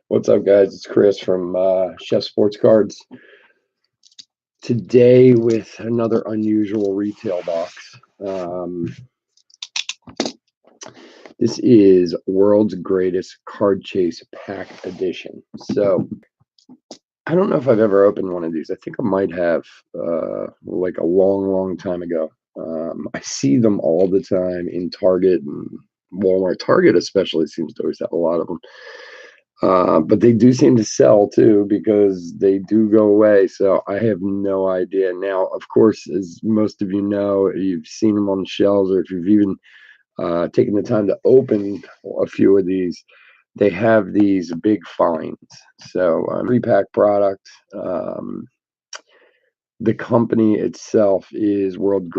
What's up, guys? It's Chris from Chef Sports Cards. Today with another unusual retail box. This is World's Greatest Card Chase Pack Edition. So I don't know if I've ever opened one of these. I think I might have, like a long time ago. I see them all the time in Target and Walmart. Target especially seems to always have a lot of them. But they do seem to sell too because they do go away. So I have no idea. Now, of course, as most of you know, you've seen them on the shelves, or if you've even taken the time to open a few of these, they have these big finds. So, repack product. The company itself is World's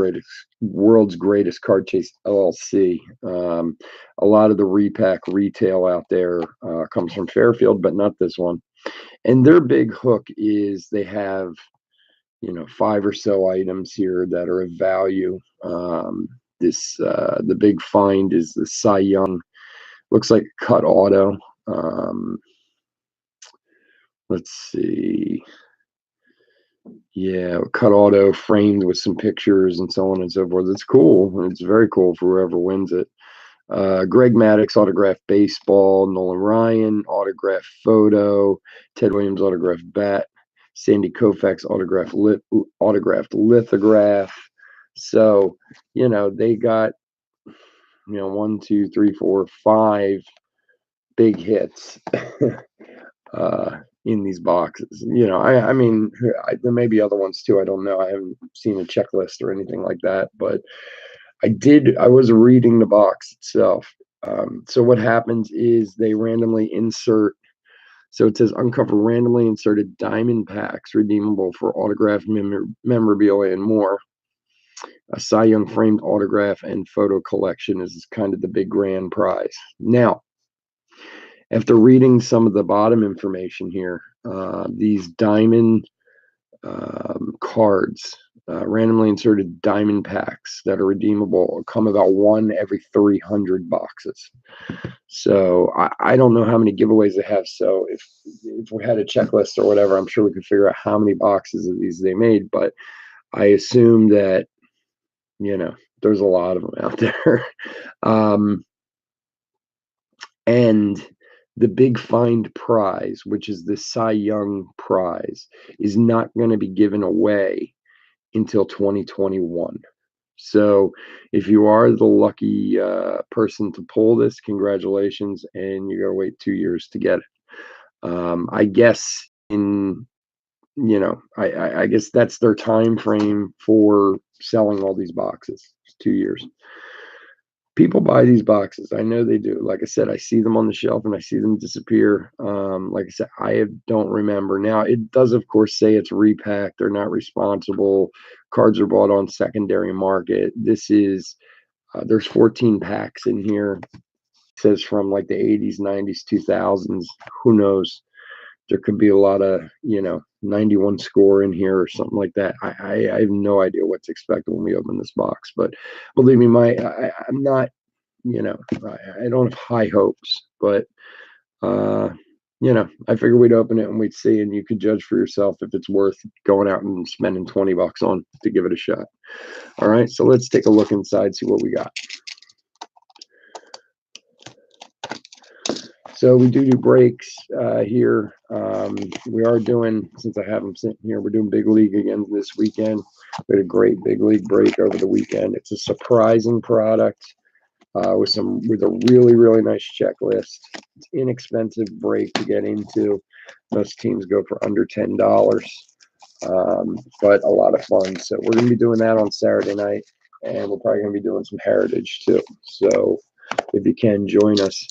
Greatest Card Chase LLC. A lot of the repack retail out there comes from Fairfield, but not this one. And their big hook is they have, 5 or so items here that are of value. The big find is the Cy Young. Looks like cut auto. Let's see. Yeah, cut auto framed with some pictures and so on and so forth. It's cool. It's very cool for whoever wins it. Greg Maddux autographed baseball, Nolan Ryan autographed photo, Ted Williams autographed bat, Sandy Koufax autographed lithograph. So, they got, 1, 2, 3, 4, 5 big hits. In these boxes. I mean, there may be other ones too. I don't know. I haven't seen a checklist or anything like that, but I was reading the box itself. So what happens is they randomly insert, so it says uncover randomly inserted diamond packs redeemable for autographed memorabilia and more. A Cy Young framed autograph and photo collection is kind of the big grand prize. Now, after reading some of the bottom information here, these diamond cards, randomly inserted diamond packs that are redeemable, come about 1 every 300 boxes. So I don't know how many giveaways they have. So if we had a checklist or whatever, I'm sure we could figure out how many boxes of these they made. But I assume that, there's a lot of them out there. And the big find prize, which is the Cy Young prize, is not going to be given away until 2021. So if you are the lucky person to pull this, congratulations, and you got to wait 2 years to get it. I guess I guess that's their time frame for selling all these boxes. It's 2 years. People buy these boxes. I know they do. Like I said, I see them on the shelf and I see them disappear. Like I said, don't remember. Now, it does, of course, say it's repacked. They're not responsible. Cards are bought on secondary market. This is, there's 14 packs in here. It says from like the 80s, 90s, 2000s. Who knows? There could be a lot of, 91 score in here or something like that. I have no idea what to expect when we open this box. But believe me, I'm not, I don't have high hopes. But, I figured we'd open it and we'd see, and you could judge for yourself if it's worth going out and spending 20 bucks on to give it a shot. All right, so let's take a look inside, see what we got. So we do breaks here. We are doing, since I have them sitting here, we're doing Big League again this weekend. We had a great Big League break over the weekend. It's a surprising product with a really nice checklist. It's inexpensive break to get into. Most teams go for under $10, but a lot of fun. So we're going to be doing that on Saturday night, and we're probably going to be doing some Heritage too. So if you can, join us.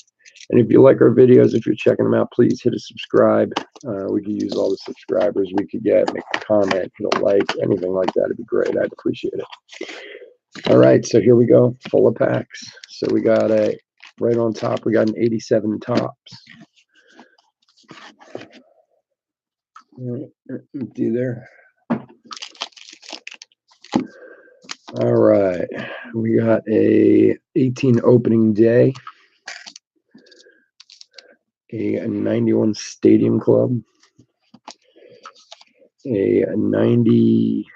And if you like our videos, if you're checking them out, please hit a subscribe. We could use all the subscribers we could get. Make a comment, hit a like, anything like that. It'd be great. I'd appreciate it. All right, so here we go, full of packs. So we got right on top, we got an 87 Topps. Empty there. All right, we got a 18 opening day. a 91 Stadium Club, a 90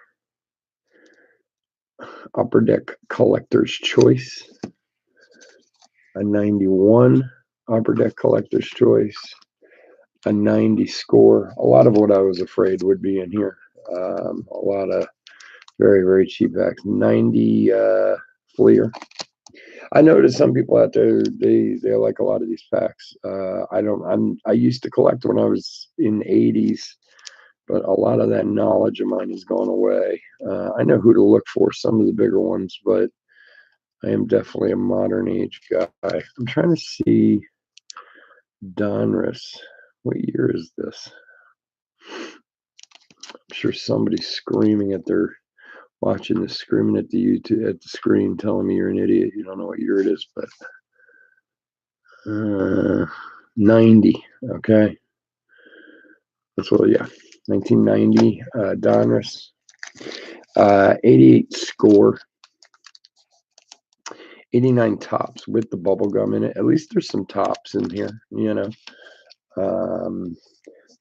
Upper Deck Collector's Choice, a 91 Upper Deck Collector's Choice, a 90 Score. A lot of what I was afraid would be in here. A lot of very, very cheap packs. 90 Fleer. I noticed some people out there, they like a lot of these packs. I used to collect when I was in the 80s, but a lot of that knowledge of mine has gone away. I know who to look for, some of the bigger ones, but I am definitely a modern age guy. I'm trying to see Donruss. What year is this? I'm sure somebody's screaming at their watching this, screaming at the YouTube at the screen, telling me you're an idiot. You don't know what year it is, but 90. Okay, that's what. Yeah, 1990. Donruss. 88 Score. 89 Topps with the bubble gum in it. At least there's some Topps in here, you know.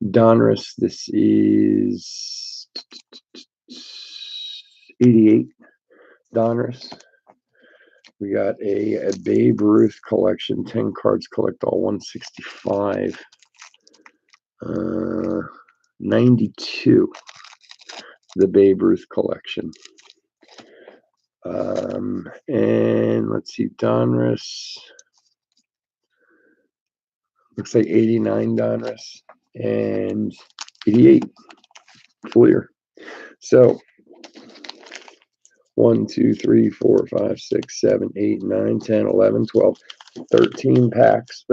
Donruss, this is 88 Donruss. We got a Babe Ruth collection, 10 cards, collect all 165. 92, the Babe Ruth collection. And let's see, Donruss. Looks like 89 Donruss and 88 Fleer. So 1, 2, 3, 4, 5, 6, 7, 8, 9, 10, 11, 12, 13 packs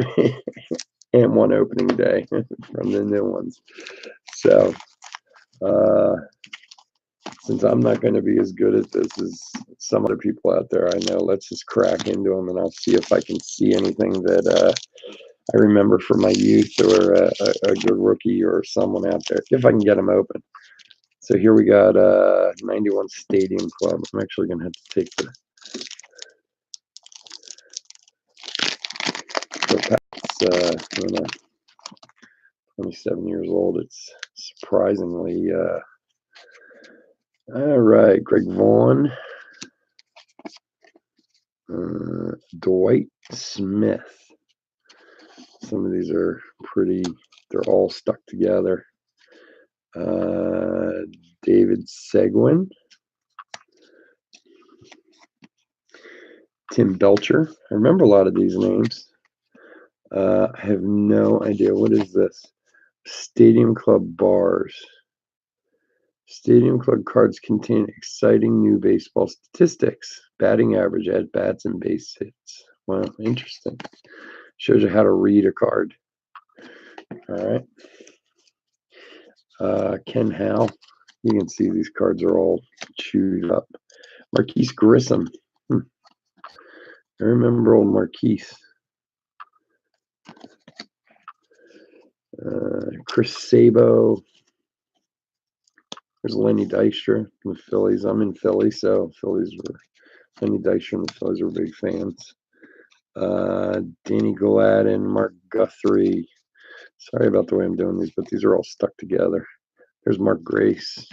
and one opening day from the new ones. So since I'm not going to be as good at this as some other people out there I know, let's just crack into them and I'll see if I can see anything that I remember from my youth, or a good rookie or someone out there, if I can get them open. So here we got 91 Stadium Club. I'm actually going to have to take the packs. 27 years old. It's surprisingly all right. Greg Vaughn, Dwight Smith. Some of these are pretty. They're all stuck together. David Seguin, Tim Belcher. I remember a lot of these names. I have no idea. What is this? Stadium Club Bars. Stadium Club cards contain exciting new baseball statistics, batting average, at bats, and base hits. Wow, interesting. Shows you how to read a card. All right. Ken Howe. You can see these cards are all chewed up. Marquise Grissom. I remember old Marquise. Chris Sabo. There's Lenny Dykstra from the Phillies. I'm in Philly, so Lenny Dykstra and the Phillies are big fans. Danny Gladden, Mark Guthrie. Sorry about the way I'm doing these, but these are all stuck together. There's Mark Grace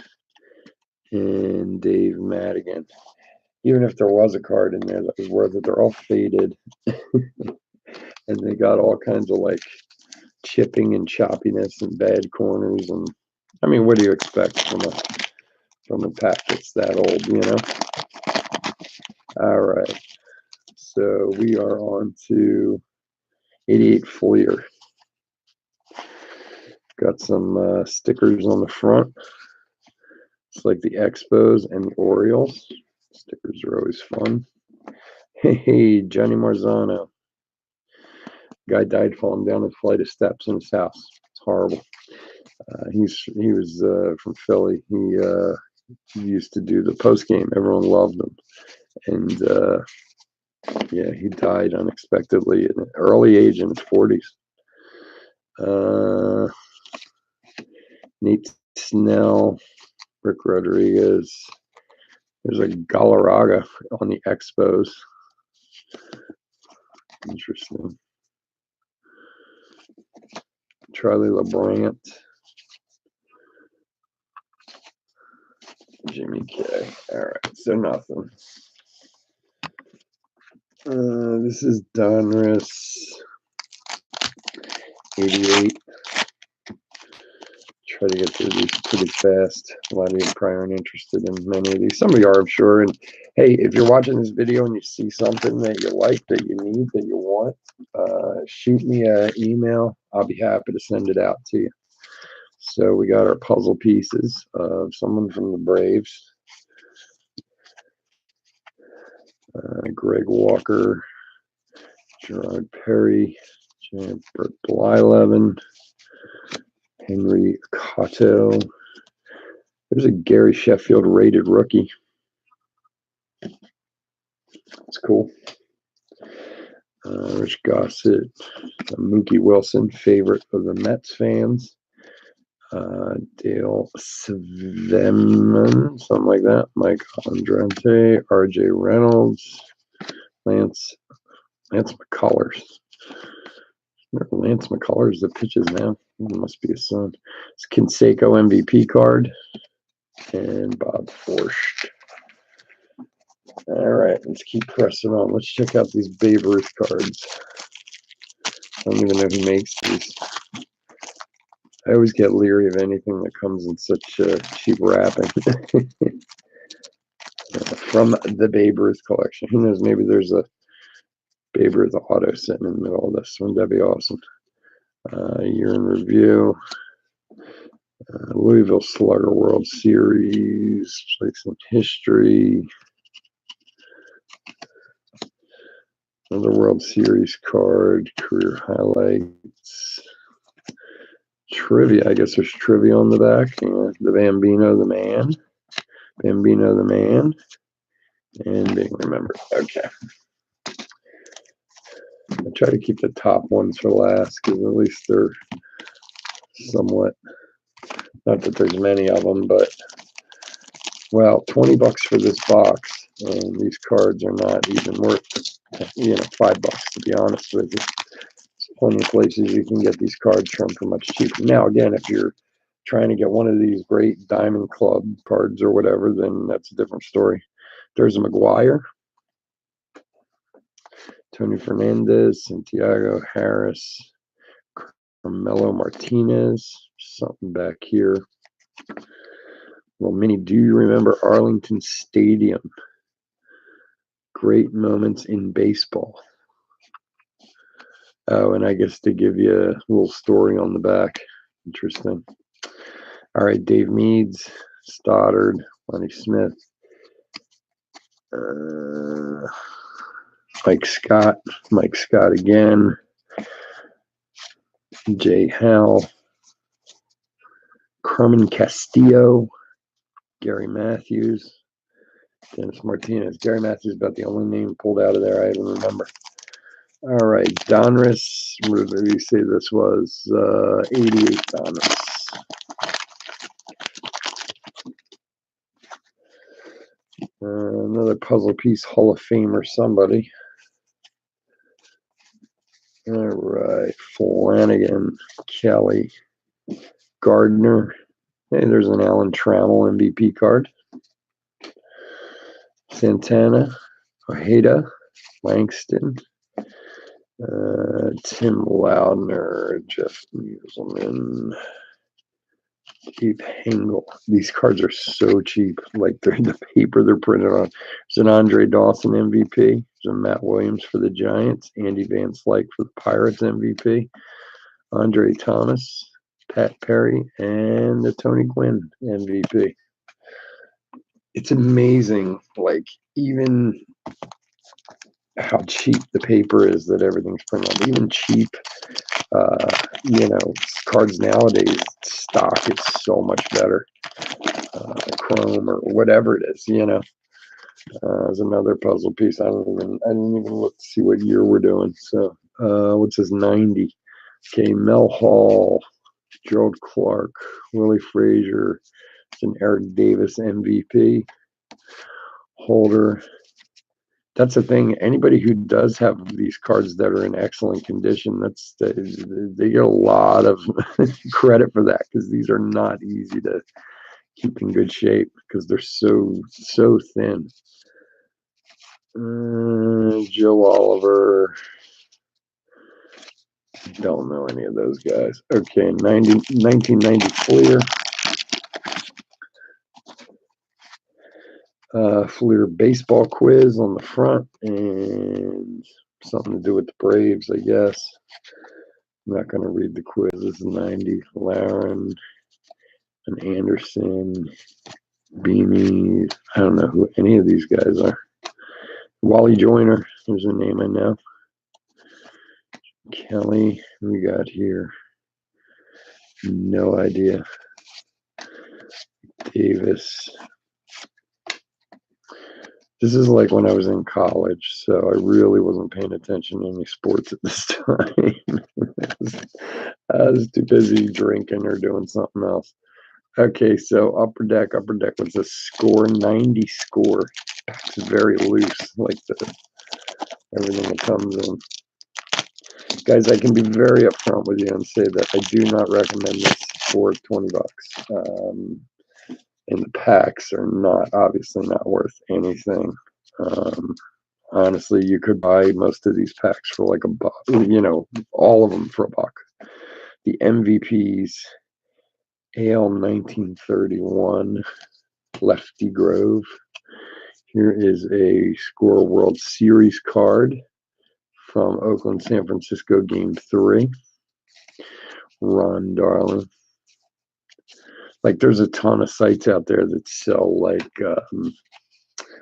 and Dave Madigan. Even if there was a card in there that was worth it, they're all faded. And they got all kinds of like chipping and choppiness and bad corners. And I mean, what do you expect from a pack that's that old, you know? All right. So we are on to 88 Fleer. Got some stickers on the front. It's like the Expos and the Orioles. Stickers are always fun. Hey, Johnny Marzano. Guy died falling down a flight of steps in his house. It's horrible. He was from Philly. He used to do the post game. Everyone loved him, and yeah, he died unexpectedly at an early age in his 40s. Nate Snell, Rick Rodriguez. There's a Galarraga on the Expos. Interesting. Charlie LeBrant, Jimmy K. All right, so nothing. This is Donruss 88. Try to get through these pretty fast. A lot of you probably aren't interested in many of these. Some of you are, I'm sure. And hey, if you're watching this video and you see something that you like, that you need, that you want, shoot me an email. I'll be happy to send it out to you. So we got our puzzle pieces of someone from the Braves. Greg Walker, Gerard Perry, Bert Blyleven, Henry Cotto. There's a Gary Sheffield rated rookie. That's cool. Rich Gossett, Mookie Wilson, favorite of the Mets fans. Dale Sveman, something like that. Mike Andrante, R.J. Reynolds, Lance McCullers. Lance McCullers that pitches now. It must be his son. It's Canseco MVP card. And Bob Forst. All right, let's keep pressing on. Let's check out these Babe Ruth cards. I don't even know who makes these. I always get leery of anything that comes in such cheap wrapping. From the Babe Ruth collection. Who knows, maybe there's a Babe Ruth auto sitting in the middle of this. Wouldn't that be awesome? Year in review. Louisville Slugger World Series. Place in history. Another World Series card. Career highlights. Trivia. I guess there's trivia on the back. Yeah, the Bambino, the man. Bambino, the man. And being remembered. Okay. I try to keep the top ones for last because at least they're somewhat, not that there's many of them, but well, $20 for this box, and these cards are not even worth, $5 to be honest with you. There's plenty of places you can get these cards from for much cheaper. Now, again, if you're trying to get one of these great Diamond Club cards or whatever, then that's a different story. There's a McGuire. Tony Fernandez, Santiago Harris, Carmelo Martinez, something back here. Well, Minnie, do you remember Arlington Stadium? Great moments in baseball. Oh, and I guess to give you a little story on the back. Interesting. All right, Dave Meads, Stoddard, Lonnie Smith, Mike Scott again, Jay Howell, Carmen Castillo, Gary Matthews, Dennis Martinez. Gary Matthews is about the only name pulled out of there I even remember. All right, Donruss. What did you say this was? 88 Donruss. Another puzzle piece, Hall of Famer, somebody. All right, Flanagan, Kelly, Gardner. Hey, there's an Alan Trammell MVP card. Santana, Ojeda, Langston, Tim Loudner, Jeff Muselman, Keith Hengel. These cards are so cheap. Like the paper they're printed on. There's an Andre Dawson MVP. There's a Matt Williams for the Giants. Andy Van Slyke for the Pirates MVP. Andre Thomas, Pat Perry, and the Tony Gwynn MVP. It's amazing, like even how cheap the paper is that everything's printed on. Even cheap, cards nowadays, stock is so much better. Chrome or whatever it is, There's another puzzle piece. I didn't even look to see what year we're doing. So, what's this 90? Okay, Mel Hall, Gerald Clark, Willie Frazier, and Eric Davis MVP. Holder, that's the thing. Anybody who does have these cards that are in excellent condition, they get a lot of credit for that, because these are not easy to keep in good shape because they're so thin. Joe Oliver. Don't know any of those guys. Okay, 1990 Fleer. Fleer baseball quiz on the front, and something to do with the Braves, I guess. I'm not going to read the quiz. This is 90. Laren, and Anderson, Beanie. I don't know who any of these guys are. Wally Joyner. There's a name I know. Kelly. Who we got here? No idea. Davis. This is like when I was in college, so I really wasn't paying attention to any sports at this time. I was too busy drinking or doing something else. Okay, so Upper Deck was a score, 90 score. It's very loose, like everything that comes in. Guys, I can be very upfront with you and say that I do not recommend this for $20. And the packs are obviously not worth anything. Honestly, you could buy most of these packs for like $1, all of them for $1. The MVPs, AL 1931, Lefty Grove. Here is a Score World Series card from Oakland, San Francisco, Game 3. Ron Darling. Like, there's a ton of sites out there that sell like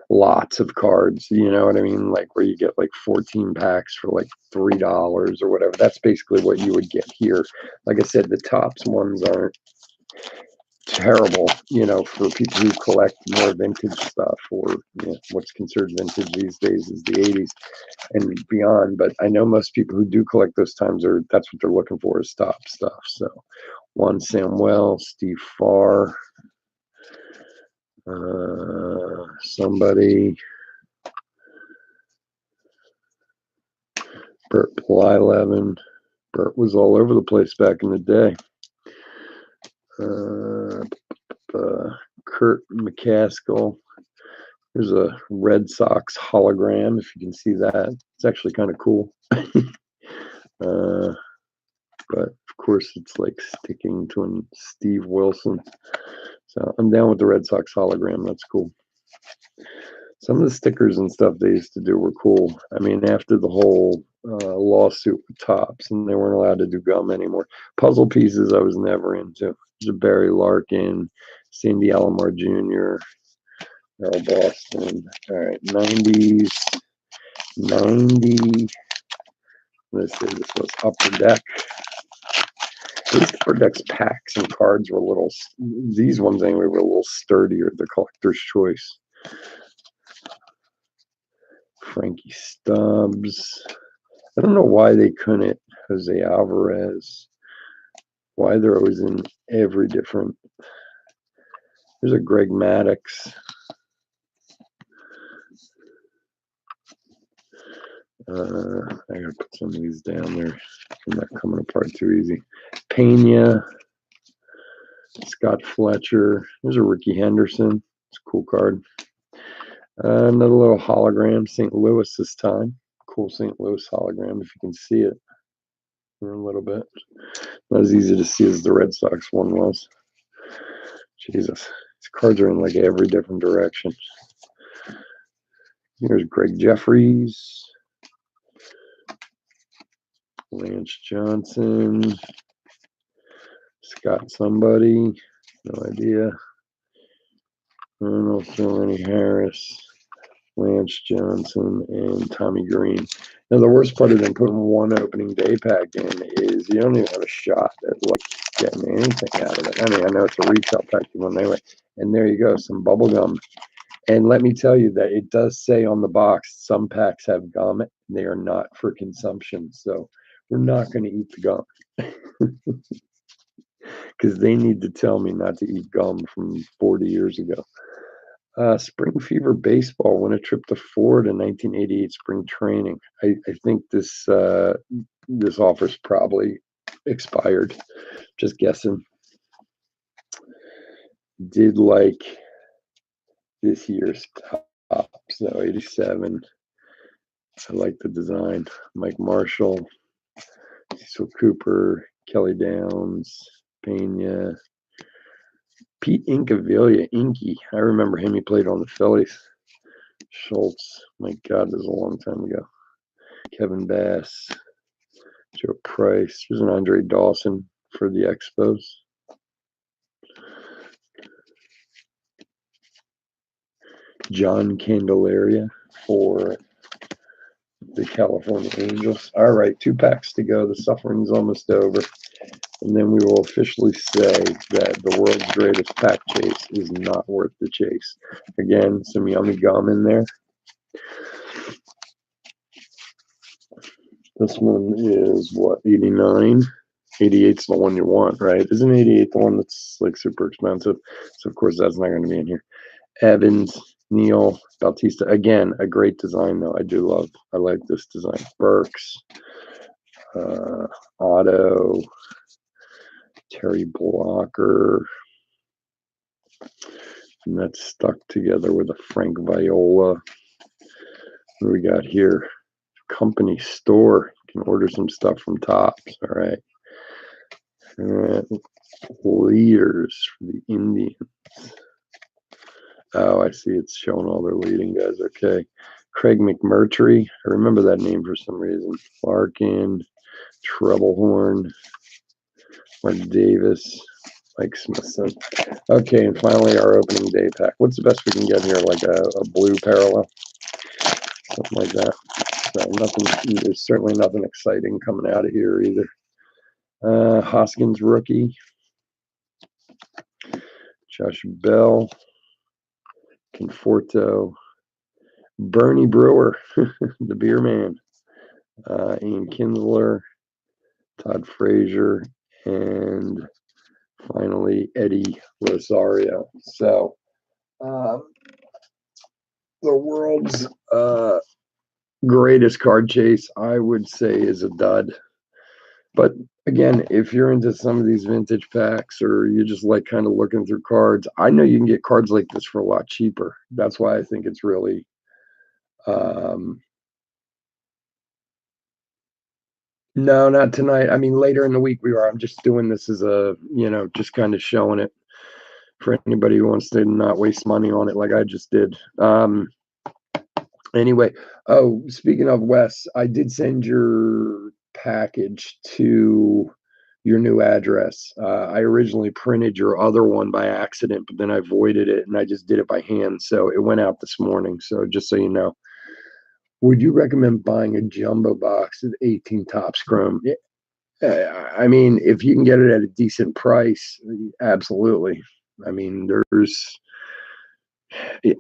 lots of cards, you know what I mean? Like where you get like 14 packs for like $3 or whatever. That's basically what you would get here. Like I said, the Topps ones aren't terrible, for people who collect more vintage stuff, or what's considered vintage these days is the 80s and beyond. But I know most people who do collect those times that's what they're looking for, is top stuff. So Juan Samuel, Steve Farr, somebody, Bert Blyleven. Bert was all over the place back in the day. Kurt McCaskill. There's a Red Sox hologram, if you can see that. It's actually kind of cool. But of course, it's like sticking to Steve Wilson. So I'm down with the Red Sox hologram. That's cool. Some of the stickers and stuff they used to do were cool. I mean, after the whole lawsuit with Topps, and they weren't allowed to do gum anymore. Puzzle pieces I was never into. There's a Barry Larkin, Sandy Alomar Jr., Earl Boston. All right, 90s, 90. Let's see, this was Upper Deck. These Upper Deck's packs and cards were these ones anyway, were a little sturdier, the collector's choice. Frankie Stubbs. I don't know why they couldn't. Jose Alvarez. Why they're always in every different. There's a Greg Maddux. I gotta put some of these down there. I'm not coming apart too easy. Pena. Scott Fletcher. There's a Ricky Henderson. It's a cool card. Another little hologram. St. Louis this time. Cool St. Louis hologram, if you can see it for a little bit. Not as easy to see as the Red Sox one was. Jesus. These cards are in like every different direction. Here's Greg Jeffries. Lance Johnson. Scott somebody. No idea. I don't know if Lenny Harris, Lance Johnson, and Tommy Green. Now, the worst part of them putting one opening day pack in is you don't even have a shot at like getting anything out of it. I mean, I know it's a retail pack you want anyway. And there you go, some bubble gum. And let me tell you that it does say on the box, some packs have gum. They are not for consumption. So we're not going to eat the gum. Because they need to tell me not to eat gum from 40 years ago. Spring Fever Baseball won a trip to Florida in 1988 spring training. I think this offer's probably expired. Just guessing. Did like this year's top, so 87. I like the design. Mike Marshall, Cecil Cooper, Kelly Downs, Pena, Pete Incaviglia, Inky. I remember him. He played on the Phillies. Schultz. My God, this was a long time ago. Kevin Bass, Joe Price. There's an Andre Dawson for the Expos. John Candelaria for the California Angels. All right, 2 packs to go. The suffering's almost over. And then we will officially say that the world's greatest pack chase is not worth the chase. Again, some yummy gum in there. This one is what, 89? 88's the one you want, right? Isn't 88 the one that's like super expensive? So of course that's not going to be in here. Evans, Neil, Bautista. Again, a great design though. I like this design. Burks, Otto, Terry Blocker. And that's stuck together with a Frank Viola. What do we got here? Company store. You can order some stuff from Topps. All right. Leaders for the Indians. Oh, I see. It's showing all their leading guys. Okay. Craig McMurtry. I remember that name for some reason. Larkin, Troublehorn, Mark Davis, Mike Smithson. Okay, and finally our opening day pack. What's the best we can get here? Like a blue parallel? Something like that. So nothing, there's certainly nothing exciting coming out of here either. Hoskins rookie. Josh Bell. Conforto. Bernie Brewer, the beer man. Ian Kinsler. Todd Frazier. And finally Eddie Rosario. So the world's greatest card chase, I would say, is a dud. But again, if you're into some of these vintage packs or you just like kind of looking through cards, I know you can get cards like this for a lot cheaper. That's why I think it's really no, not tonight. I mean, later in the week we are. I'm just doing this as a, just kind of showing it for anybody who wants to not waste money on it like I just did. Anyway, speaking of Wes, I did send your package to your new address. I originally printed your other one by accident, but then I voided it and I just did it by hand. So it went out this morning. So just so you know, would you recommend buying a jumbo box of 18 Topps Chrome? I mean, if you can get it at a decent price, absolutely. I mean,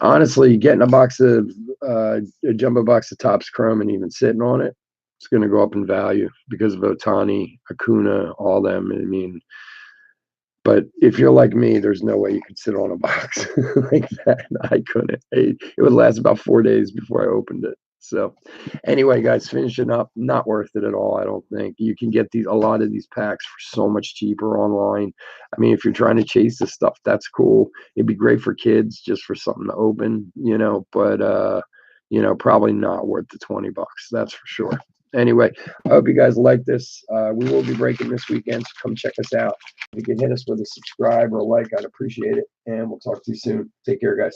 honestly, getting a jumbo box of Topps Chrome and even sitting on it, it's going to go up in value because of Ohtani, Acuna, all them. I mean, but if you're like me, there's no way you could sit on a box like that. I couldn't. It would last about 4 days before I opened it. So anyway, guys, finishing up, not worth it at all. I don't think you can get a lot of these packs for so much cheaper online. I mean, if you're trying to chase this stuff, that's cool. It'd be great for kids just for something to open, but probably not worth the $20. That's for sure. Anyway, I hope you guys like this. We will be breaking this weekend, so come check us out. If you can hit us with a subscribe or a like, I'd appreciate it. And we'll talk to you soon. Take care, guys.